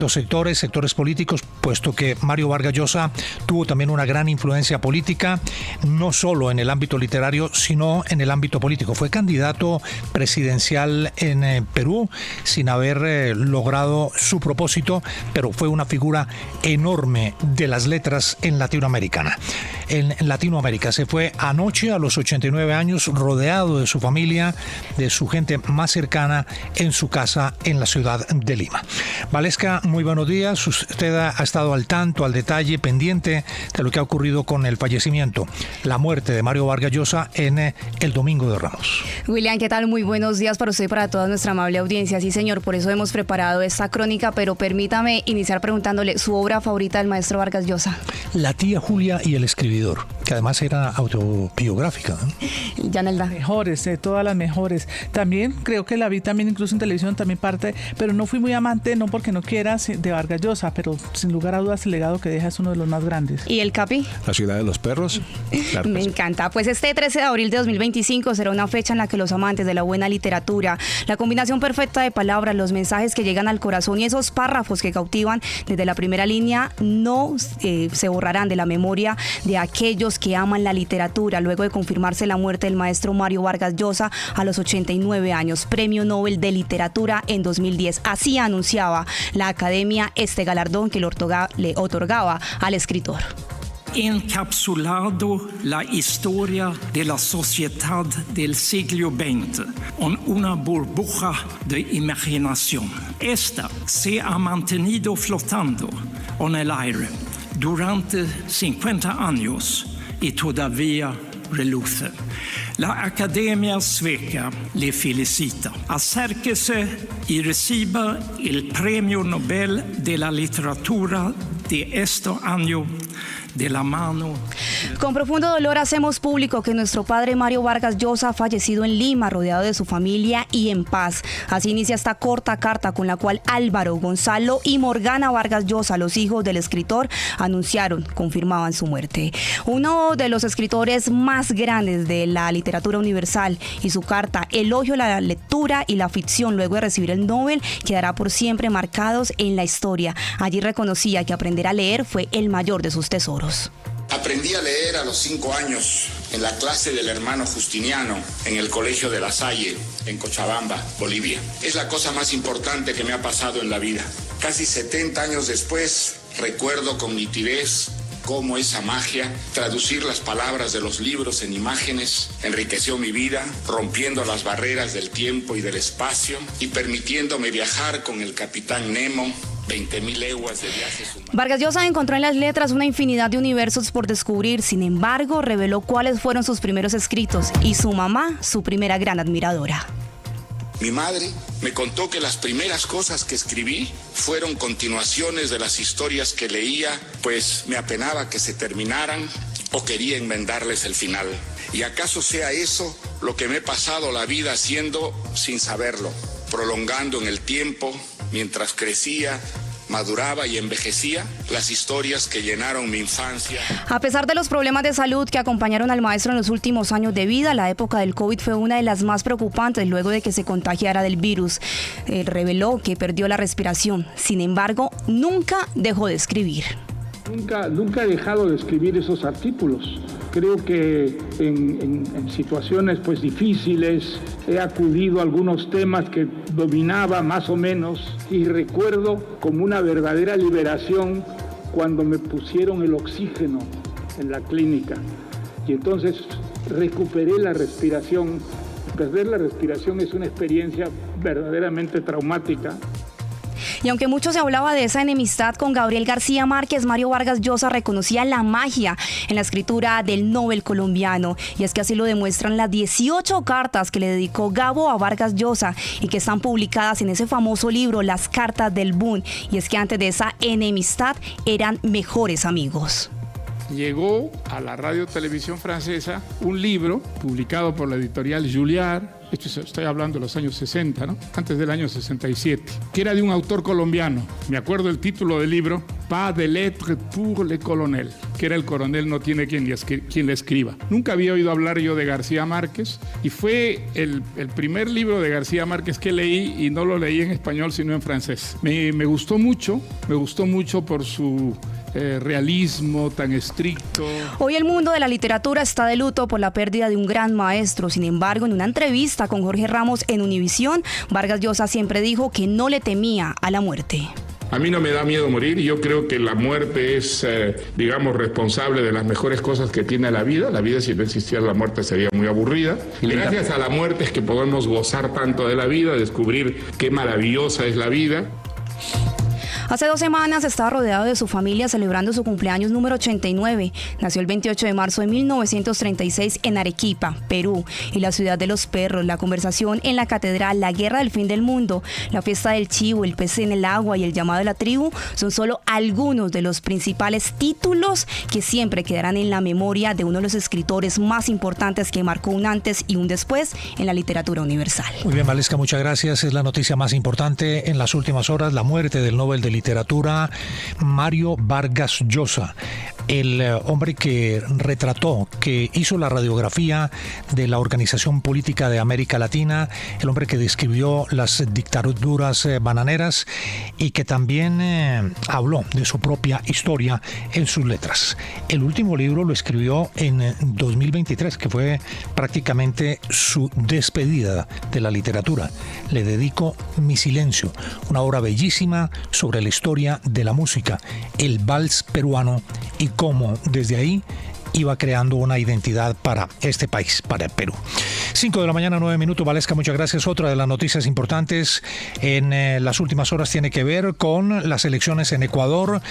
los sectores políticos, puesto que Mario Vargas Llosa tuvo también una gran influencia política, no solo en el ámbito literario, sino en el ámbito político. Fue candidato presidencial en Perú sin haber logrado su propósito, pero fue una figura enorme de las letras en Latinoamérica. Se fue anoche a los 89 años, rodeado de su familia, de su gente más cercana, en su casa en la ciudad de Lima. Valesca, muy buenos días. Usted ha estado al tanto, al detalle, pendiente de lo que ha ocurrido con el fallecimiento, la muerte de Mario Vargas Llosa en el Domingo de Ramos. William, ¿qué tal? Muy buenos días para usted y para toda nuestra amable audiencia. Sí, señor, por eso hemos preparado esta crónica, pero permítame iniciar preguntándole su obra favorita del maestro Vargas Llosa. La tía Julia y el escribidor, que además era autobiográfica, ¿no? Yanelda. Mejores, todas las mejores. También creo que la vi también incluso en televisión, también parte, pero no fui muy amante, no porque no quiera, de Vargas Llosa, pero sin lugar a dudas el legado que deja es uno de los más grandes. ¿Y el Capi? La ciudad de los perros. Claro. Me encanta. Pues este 13 de abril de 2025 será una fecha en la que los amantes de la buena literatura, la combinación perfecta de palabras, los mensajes que llegan al corazón y esos párrafos que cautivan desde la primera línea no se borrarán de la memoria de aquellos que aman la literatura luego de confirmarse la muerte del maestro Mario Vargas Llosa a los 89 años, Premio Nobel de Literatura en 2010. Así anunciaba la Academia este galardón que le otorgaba al escritor. Encapsulado la historia de la sociedad del siglo XX en una burbuja de imaginación. Esta se ha mantenido flotando en el aire durante 50 años y todavía reluce. La Academia Sueca le felicita. Acérquese y reciba el Premio Nobel de la Literatura de este año de la mano. Con profundo dolor hacemos público que nuestro padre Mario Vargas Llosa ha fallecido en Lima, rodeado de su familia y en paz. Así inicia esta corta carta con la cual Álvaro, Gonzalo y Morgana Vargas Llosa, los hijos del escritor, confirmaban su muerte. Uno de los escritores más grandes de la literatura universal, y su carta, elogio a la lectura y la ficción luego de recibir el Nobel, quedará por siempre marcados en la historia. Allí reconocía que aprender a leer fue el mayor de sus tesoros. Aprendí a leer a los 5 años en la clase del hermano Justiniano en el Colegio de La Salle, en Cochabamba, Bolivia. Es la cosa más importante que me ha pasado en la vida. Casi 70 años después, recuerdo con nitidez cómo esa magia, traducir las palabras de los libros en imágenes, enriqueció mi vida, rompiendo las barreras del tiempo y del espacio y permitiéndome viajar con el capitán Nemo 20.000 leguas de viajes humanos. Vargas Llosa encontró en las letras una infinidad de universos por descubrir, sin embargo, reveló cuáles fueron sus primeros escritos y su mamá, su primera gran admiradora. Mi madre me contó que las primeras cosas que escribí fueron continuaciones de las historias que leía, pues me apenaba que se terminaran o quería enmendarles el final. ¿Y acaso sea eso lo que me he pasado la vida haciendo sin saberlo, prolongando en el tiempo mientras crecía, maduraba y envejecía las historias que llenaron mi infancia? A pesar de los problemas de salud que acompañaron al maestro en los últimos años de vida, la época del COVID fue una de las más preocupantes luego de que se contagiara del virus. Reveló que perdió la respiración. Sin embargo, nunca dejó de escribir. Nunca he dejado de escribir esos artículos. Creo que en situaciones pues difíciles he acudido a algunos temas que dominaba más o menos y recuerdo como una verdadera liberación cuando me pusieron el oxígeno en la clínica y entonces recuperé la respiración. Perder la respiración es una experiencia verdaderamente traumática. Y aunque mucho se hablaba de esa enemistad con Gabriel García Márquez, Mario Vargas Llosa reconocía la magia en la escritura del Nobel colombiano. Y es que así lo demuestran las 18 cartas que le dedicó Gabo a Vargas Llosa y que están publicadas en ese famoso libro, Las Cartas del Boom. Y es que antes de esa enemistad eran mejores amigos. Llegó a la radio-televisión francesa un libro publicado por la editorial Julliard, estoy hablando de los años 60, ¿no? Antes del año 67, que era de un autor colombiano. Me acuerdo el título del libro, Pas de lettres pour le colonel, que era el coronel no tiene quien le escriba. Nunca había oído hablar yo de García Márquez y fue el primer libro de García Márquez que leí, y no lo leí en español sino en francés. Me gustó mucho por su realismo tan estricto. Hoy el mundo de la literatura está de luto por la pérdida de un gran maestro. Sin embargo, en una entrevista con Jorge Ramos en Univisión, Vargas Llosa siempre dijo que no le temía a la muerte. A mí no me da miedo morir y yo creo que la muerte es, responsable de las mejores cosas que tiene la vida. La vida, si no existiera la muerte, sería muy aburrida. Y gracias a la muerte es que podemos gozar tanto de la vida, descubrir qué maravillosa es la vida. Hace 2 semanas estaba rodeado de su familia celebrando su cumpleaños número 89. Nació el 28 de marzo de 1936 en Arequipa, Perú, y la ciudad de los perros, la conversación en la catedral, la guerra del fin del mundo, la fiesta del chivo, el pez en el agua y el llamado de la tribu son solo algunos de los principales títulos que siempre quedarán en la memoria de uno de los escritores más importantes que marcó un antes y un después en la literatura universal. Muy bien, Valesca, muchas gracias. Es la noticia más importante en las últimas horas, la muerte del Nobel de Literatura Mario Vargas Llosa, el hombre que retrató, que hizo la radiografía de la Organización Política de América Latina, el hombre que describió las dictaduras bananeras y que también habló de su propia historia en sus letras. El último libro lo escribió en 2023, que fue prácticamente su despedida de la literatura. Le dedico Mi silencio, una obra bellísima sobre la historia de la música, el vals peruano y cómo desde ahí iba creando una identidad para este país, para el Perú. 5 de la mañana, 9 minutos. Valesca, muchas gracias. Otra de las noticias importantes en las últimas horas tiene que ver con las elecciones en Ecuador.